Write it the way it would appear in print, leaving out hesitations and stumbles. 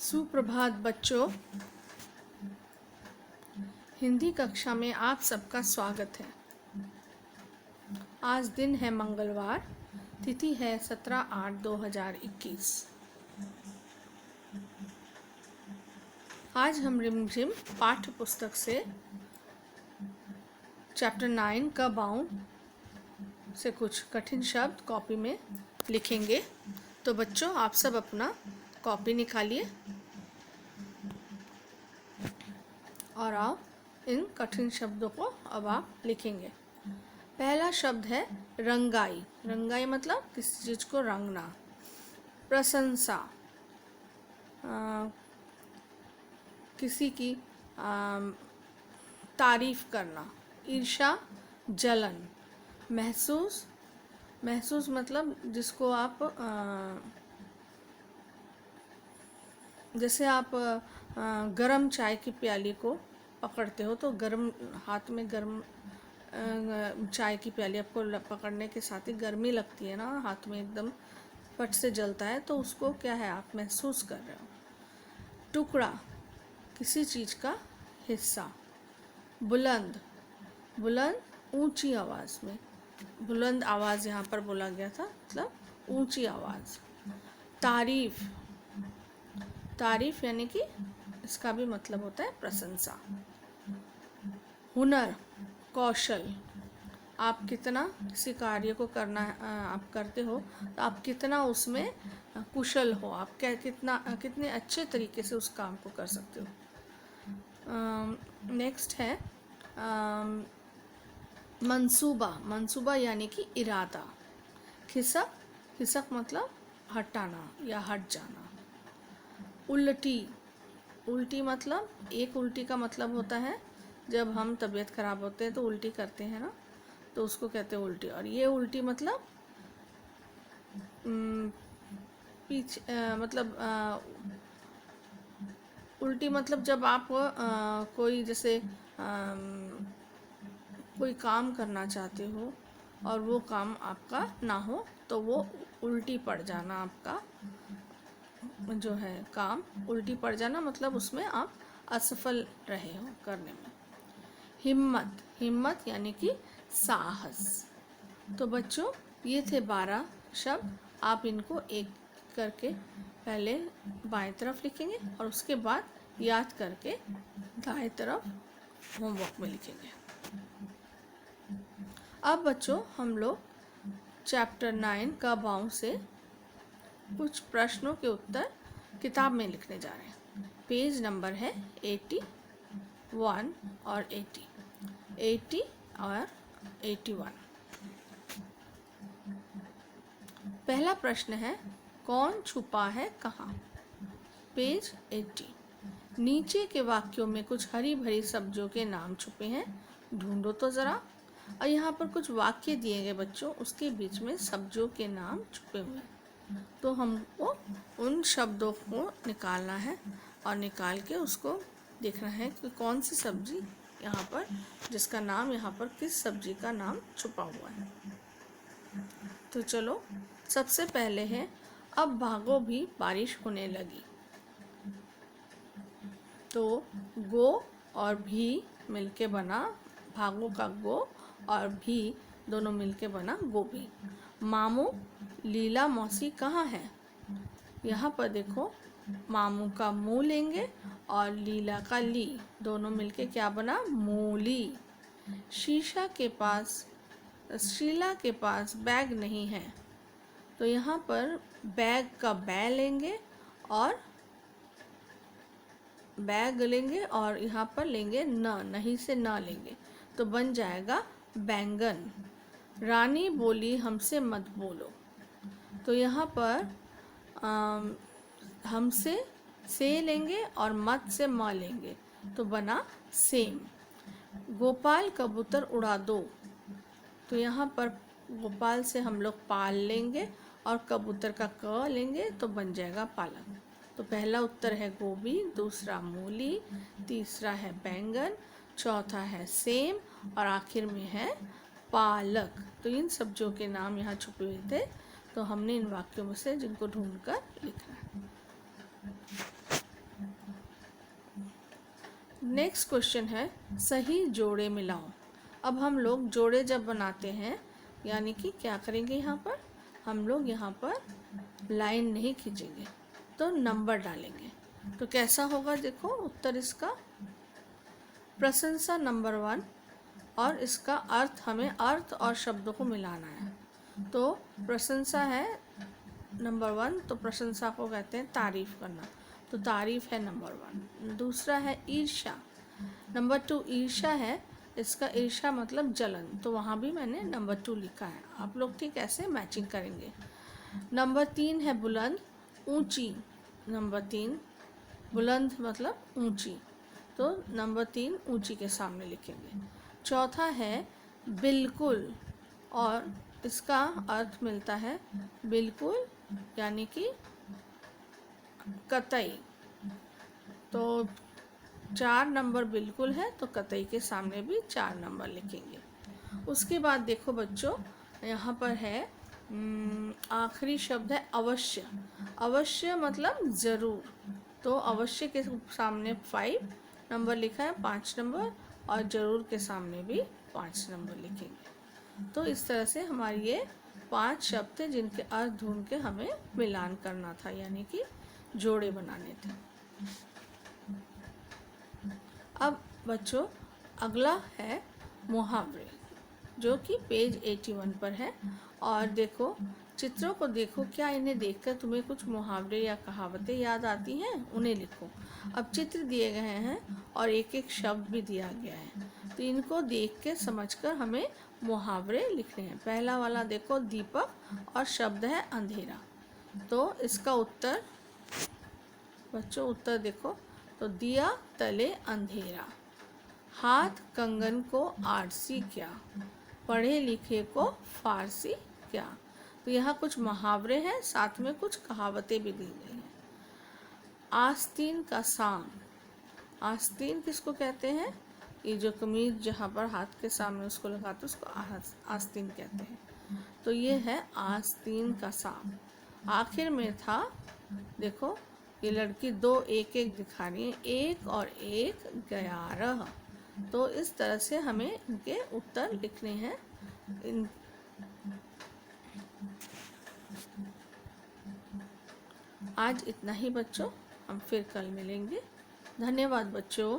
सुप्रभात बच्चों, हिंदी कक्षा में आप सबका स्वागत है। आज दिन है मंगलवार, तिथि है 17/8/2021। आज हम रिमझिम पाठ्य पुस्तक से चैप्टर 9 का बाउंड से कुछ कठिन शब्द कॉपी में लिखेंगे। तो बच्चों, आप सब अपना कॉपी निकालिए और आप इन कठिन शब्दों को अब आप लिखेंगे। पहला शब्द है रंगाई। रंगाई मतलब किसी चीज को रंगना। प्रशंसा, किसी की तारीफ करना। ईर्ष्या, जलन। महसूस, महसूस मतलब जिसको आप जैसे आप गरम चाय की प्याली को पकड़ते हो तो गरम हाथ में गरम चाय की प्याली आपको पकड़ने के साथ ही गर्मी लगती है ना, हाथ में एकदम फट से जलता है, तो उसको क्या है, आप महसूस कर रहे हो। टुकड़ा, किसी चीज का हिस्सा। बुलंद, बुलंद ऊंची आवाज में। बुलंद आवाज यहाँ पर बोला गया था, मतलब ऊंची आवाज। तारीफ, तारीफ यानी कि इसका भी मतलब होता है प्रशंसा। हुनर, कौशल। आप कितना किसी कार्य को करना आप करते हो तो आप कितना उसमें कुशल हो, आप क्या कितने अच्छे तरीके से उस काम को कर सकते हो। नेक्स्ट है मंसूबा। मंसूबा यानी कि इरादा। खिसक, खिसक मतलब हटाना या हट जाना। उल्टी, उल्टी मतलब एक उल्टी का मतलब होता है जब हम तबीयत खराब होते हैं तो उल्टी करते हैं ना, तो उसको कहते हैं उल्टी। और ये उल्टी मतलब पीछे मतलब उल्टी मतलब जब आप कोई जैसे कोई काम करना चाहते हो और वो काम आपका ना हो तो वो उल्टी पड़ जाना, आपका जो है काम उल्टी पड़ जाना, मतलब उसमें आप असफल रहे हो करने में। हिम्मत, हिम्मत यानी कि साहस। तो बच्चों, ये थे 12 शब्द। आप इनको एक करके पहले बाएं तरफ लिखेंगे और उसके बाद याद करके दाएं तरफ होमवर्क में लिखेंगे। अब बच्चों, हम लोग चैप्टर 9 का बाउंड से कुछ प्रश्नों के उत्तर किताब में लिखने जा रहे हैं। पेज नंबर है 81 और 80 और 81। पहला प्रश्न है, कौन छुपा है कहाँ। पेज 80। नीचे के वाक्यों में कुछ हरी भरी सब्जियों के नाम छुपे हैं, ढूंढो तो जरा। और यहाँ पर कुछ वाक्य दिए गए बच्चों, उसके बीच में सब्जियों के नाम छुपे हुए हैं, तो हमको उन शब्दों को निकालना है और निकाल के उसको देखना है कि कौन सी सब्जी यहाँ पर, जिसका नाम यहाँ पर किस सब्जी का नाम छुपा हुआ है। तो चलो, सबसे पहले है, अब भागो भी बारिश होने लगी। तो गो और भी मिलके बना, भागो का गो और भी दोनों मिलके बना गोभी। मामू, लीला मौसी कहाँ है। यहाँ पर देखो, मामू का मुँह लेंगे और लीला का ली, दोनों मिलके क्या बना, मूली। शीला के पास बैग नहीं है, तो यहाँ पर बैग का बै लेंगे और बैग लेंगे और यहाँ पर लेंगे न, नहीं से न लेंगे, तो बन जाएगा बैंगन। रानी बोली हमसे मत बोलो, तो यहाँ पर हमसे से लेंगे और मत से म लेंगे, तो बना सेम। गोपाल कबूतर उड़ा दो, तो यहाँ पर गोपाल से हम लोग पाल लेंगे और कबूतर का क लेंगे, तो बन जाएगा पालक। तो पहला उत्तर है गोभी, दूसरा मूली, तीसरा है बैंगन, चौथा है सेम और आखिर में है पालक। तो इन सब्जियों के नाम यहाँ छुपे हुए थे, तो हमने इन वाक्यों में से जिनको ढूंढकर लिखना है। नेक्स्ट क्वेश्चन है सही जोड़े मिलाओ। अब हम लोग जोड़े जब बनाते हैं यानी कि क्या करेंगे, यहाँ पर हम लोग यहाँ पर लाइन नहीं खींचेंगे तो नंबर डालेंगे। तो कैसा होगा, देखो उत्तर इसका प्रशंसा नंबर 1, और इसका अर्थ हमें अर्थ और शब्दों को मिलाना है। तो प्रशंसा है नंबर 1, तो प्रशंसा को कहते हैं तारीफ करना, तो तारीफ है नंबर 1। दूसरा है ईर्ष्या, नंबर 2 ईर्ष्या है, इसका ईर्ष्या मतलब जलन, तो वहाँ भी मैंने नंबर 2 लिखा है। आप लोग ठीक ऐसे मैचिंग करेंगे। नंबर 3 है बुलंद, ऊंची, नंबर 3 बुलंद मतलब ऊंची, तो नंबर 3 ऊंची के सामने लिखेंगे। चौथा है बिल्कुल, और इसका अर्थ मिलता है बिल्कुल यानी कि कतई, तो 4 नंबर बिल्कुल है तो कतई के सामने भी 4 नंबर लिखेंगे। उसके बाद देखो बच्चों, यहाँ पर है आखिरी शब्द है अवश्य। अवश्य मतलब ज़रूर, तो अवश्य के सामने 5 नंबर लिखा है, 5 नंबर, और ज़रूर के सामने भी 5 नंबर लिखेंगे। तो इस तरह से हमारे ये 5 शब्द थे जिनके अर्थ ढूंढ के हमें मिलान करना था, यानी कि जोड़े बनाने थे। अब बच्चों अगला है मुहावरे, जो कि पेज 81 पर है। और देखो चित्रों को देखो, क्या इन्हें देखकर तुम्हें कुछ मुहावरे या कहावतें याद आती हैं, उन्हें लिखो। अब चित्र दिए गए हैं और एक एक शब्द भी दिया गया है, तो इनको देख के समझकर हमें मुहावरे लिखने हैं। पहला वाला देखो दीपक और शब्द है अंधेरा, तो इसका उत्तर बच्चों उत्तर देखो, तो दिया तले अंधेरा, हाथ कंगन को आरसी क्या, पढ़े लिखे को फारसी क्या। तो यहाँ कुछ मुहावरे हैं, साथ में कुछ कहावतें भी दी गई हैं। आस्तीन का साम, आस्तीन किसको कहते हैं, ये जो कमीज जहाँ पर हाथ के सामने उसको लगाते उसको आस्तीन कहते हैं। तो ये है आस्तीन का साम। आखिर में था, देखो ये लड़की 2 एक एक दिखा रही है, 1 और 1 11। तो इस तरह से हमें इनके उत्तर लिखने हैं। आज इतना ही बच्चों, हम फिर कल मिलेंगे। धन्यवाद बच्चों।